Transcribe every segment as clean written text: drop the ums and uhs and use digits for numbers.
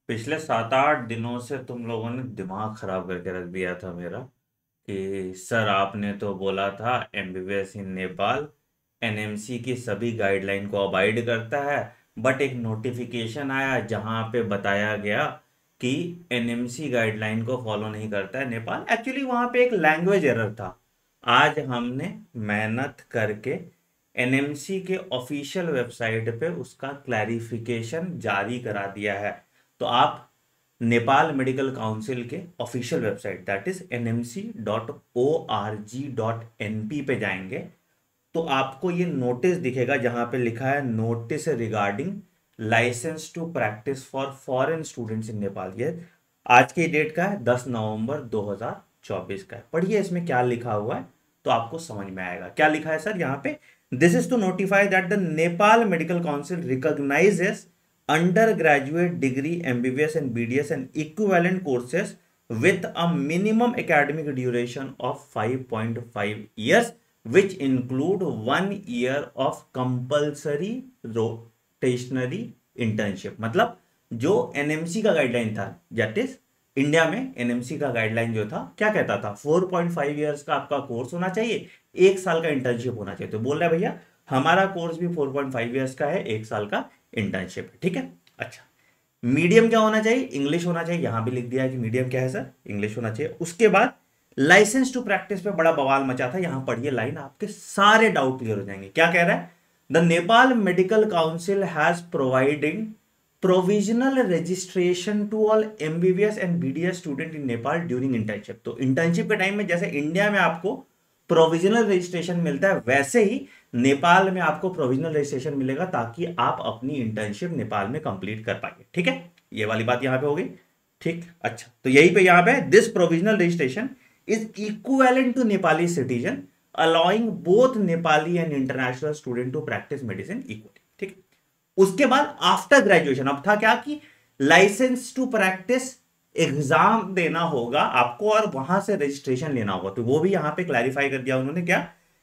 पिछले 7-8 दिनों से तुम लोगों ने दिमाग खराब करके रख दिया था मेरा कि सर आपने तो बोला था एमबीबीएस इन नेपाल एनएमसी की सभी गाइडलाइन को अबाइड करता है। बट एक नोटिफिकेशन आया जहां पे बताया गया कि एनएमसी गाइडलाइन को फॉलो नहीं करता है नेपाल। एक्चुअली वहां पे एक लैंग्वेज एरर था। आज हमने मेहनत करके एनएमसी के ऑफिशियल वेबसाइट पे उसका क्लैरिफिकेशन जारी करा दिया है। तो आप नेपाल मेडिकल काउंसिल के official website that is nmc.org.np पे जाएंगे तो आपको ये नोटिस दिखेगा जहां पे लिखा है notice regarding licence to practise for foreign students in Nepal. ये आज की डेट का है, 10 नवंबर 2024 का है। पढ़िए इसमें क्या लिखा हुआ है तो आपको समझ में आएगा। क्या लिखा है सर यहाँ पे? This is to notify that the Nepal medical council recognises undergraduate degree MBBS and BDS and equivalent courses with a minimum academic duration of 5.5 years which include 1 year of compulsory rotationary internship। मतलब जो NMC का guideline था, that is India में NMC का guideline जो था क्या कहता था, 4.5 ईयर्स का आपका कोर्स होना चाहिए, 1 साल का इंटर्नशिप होना चाहिए। तो बोल रहा है भैया हमारा कोर्स भी 4.5 ईयर्स का है, 1 साल का इंटर्नशिप है। ठीक है, अच्छा मीडियम क्या होना चाहिए? इंग्लिश होना चाहिए। यहां भी लिख दिया है कि मीडियम क्या है सर, इंग्लिश होना चाहिए। उसके बाद लाइसेंस टू प्रैक्टिस पे बड़ा बवाल मचा था। यहां पढ़िए लाइन, आपके सारे डाउट क्लियर हो जाएंगे। क्या कह रहा है? The Nepal medical council has providing provisional registration to all MBBS and BDS student in Nepal during internship. तो इंटर्नशिप के टाइम में जैसे इंडिया में आपको प्रोविजनल रजिस्ट्रेशन मिलता है, वैसे ही नेपाल में आपको प्रोविजनल रजिस्ट्रेशन मिलेगा ताकि आप अपनी इंटर्नशिप नेपाल में कंप्लीट कर पाएंगे। ठीक है, ये वाली बात यहां पे हो गई। ठीक, अच्छा तो यही पे यहां पे this provisional registration is equivalent to Nepali citizen allowing both Nepali and international student to practise medicine equally. ठीक, उसके बाद आफ्टर ग्रेजुएशन अब था क्या कि लाइसेंस टू प्रैक्टिस एग्जाम देना होगा आपको और वहां से रजिस्ट्रेशन लेना होगा। तो वो भी यहां पे क्लैरिफाई कर दिया उन्होंने क्या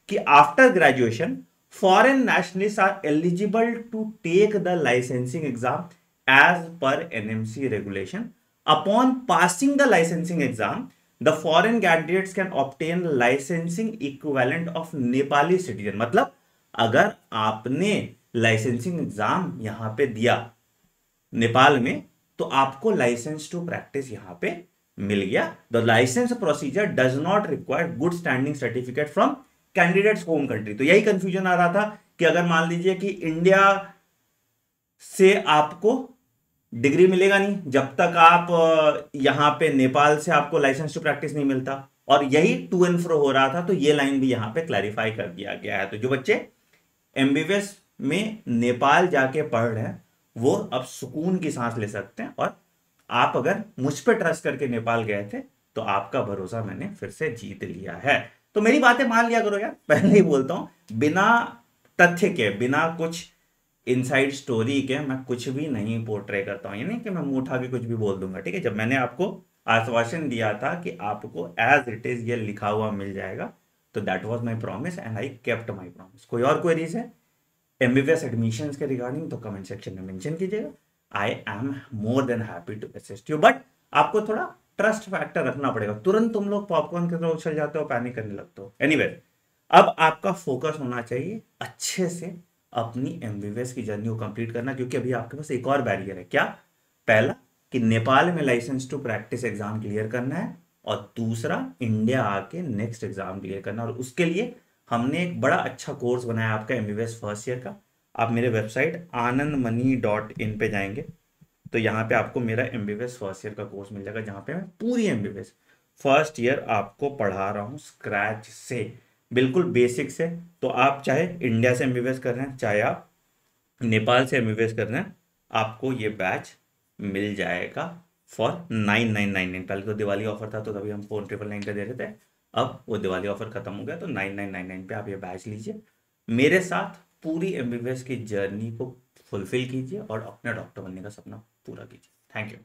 कि after graduation foreign nationalist are eligible to take the licensing exam as per NMC regulation. Upon passing the licensing exam the foreign candidates can obtain licensing equivalent of Nepali citizen. मतलब अगर आपने लाइसेंसिंग एग्जाम यहां पे दिया नेपाल में तो आपको licence to practice यहां पे मिल गया। The licence procedure does not require good standing certificate from candidate's home country. तो यही कंफ्यूजन आ रहा था कि अगर मान लीजिए कि इंडिया से आपको डिग्री मिलेगा नहीं जब तक आप यहां पे नेपाल से आपको लाइसेंस टू प्रैक्टिस नहीं मिलता, और यही टू एंड फ्रो हो रहा था। तो ये लाइन भी यहां पे क्लैरिफाई कर दिया गया है। तो जो बच्चे एमबीबीएस में नेपाल जाके पढ़ रहे हैं वो अब सुकून की सांस ले सकते हैं। और आप अगर मुझ पे ट्रस्ट करके नेपाल गए थे तो आपका भरोसा मैंने फिर से जीत लिया है। तो मेरी बातें मान लिया करो यार, पहले ही बोलता हूं बिना तथ्य के, बिना कुछ इनसाइड स्टोरी के मैं कुछ भी नहीं पोर्ट्रे करता हूं। यानी कि मैं मुंह उठा के कुछ भी बोल दूंगा। ठीक है, जब मैंने आपको आश्वासन दिया था कि आपको एज इट इज ये लिखा हुआ मिल जाएगा तो that was my promise and I kept my promise. कोई और क्वेरीज है एमबीबीएस एडमिशंस के रिगार्डिंग तो कमेंट सेक्शन में मेंशन कीजिएगा। I am more than happy to assist you. But आपको थोड़ा ट्रस्ट फैक्टर रखना पड़ेगा। तुरंत तुम लोग पॉपकॉर्न की तरह उछल जाते हो, पैनिक करने लगते हो। एनीवे अब आपका फोकस होना चाहिए अच्छे से अपनी एमबीबीएस की जर्नी को कंप्लीट करना, क्योंकि अभी आपके पास एक और बैरियर है। क्या? पहला कि नेपाल में licence to practise exam clear करना है, और दूसरा इंडिया आके नेक्स्ट एग्जाम क्लियर करना। और उसके लिए हमने एक बड़ा अच्छा कोर्स बनाया आपका एमबीबीएस फर्स्ट ईयर का। आप मेरे वेबसाइट anandmani.in पे जाएंगे तो यहाँ पे आपको मेरा एमबीबीएस फर्स्ट ईयर का कोर्स मिल जाएगा, जहाँ पे मैं पूरी एमबीबीएस फर्स्ट ईयर आपको पढ़ा रहा हूँ स्क्रैच से, बिल्कुल बेसिक से। तो आप चाहे इंडिया से एमबीबीएस कर रहे हैं, चाहे आप नेपाल से एमबीबीएस कर रहे हैं, आपको ये बैच मिल जाएगा फॉर 9999। पहले तो दिवाली ऑफर था तो तभी हम 4999 का दे रहे थे। अब वो दिवाली ऑफर खत्म हो गया तो 9999 पे आप ये बैच लीजिए, मेरे साथ पूरी एमबीबीएस की जर्नी को फुलफिल कीजिए और अपने डॉक्टर बनने का सपना पूरा कीजिए। Thank you.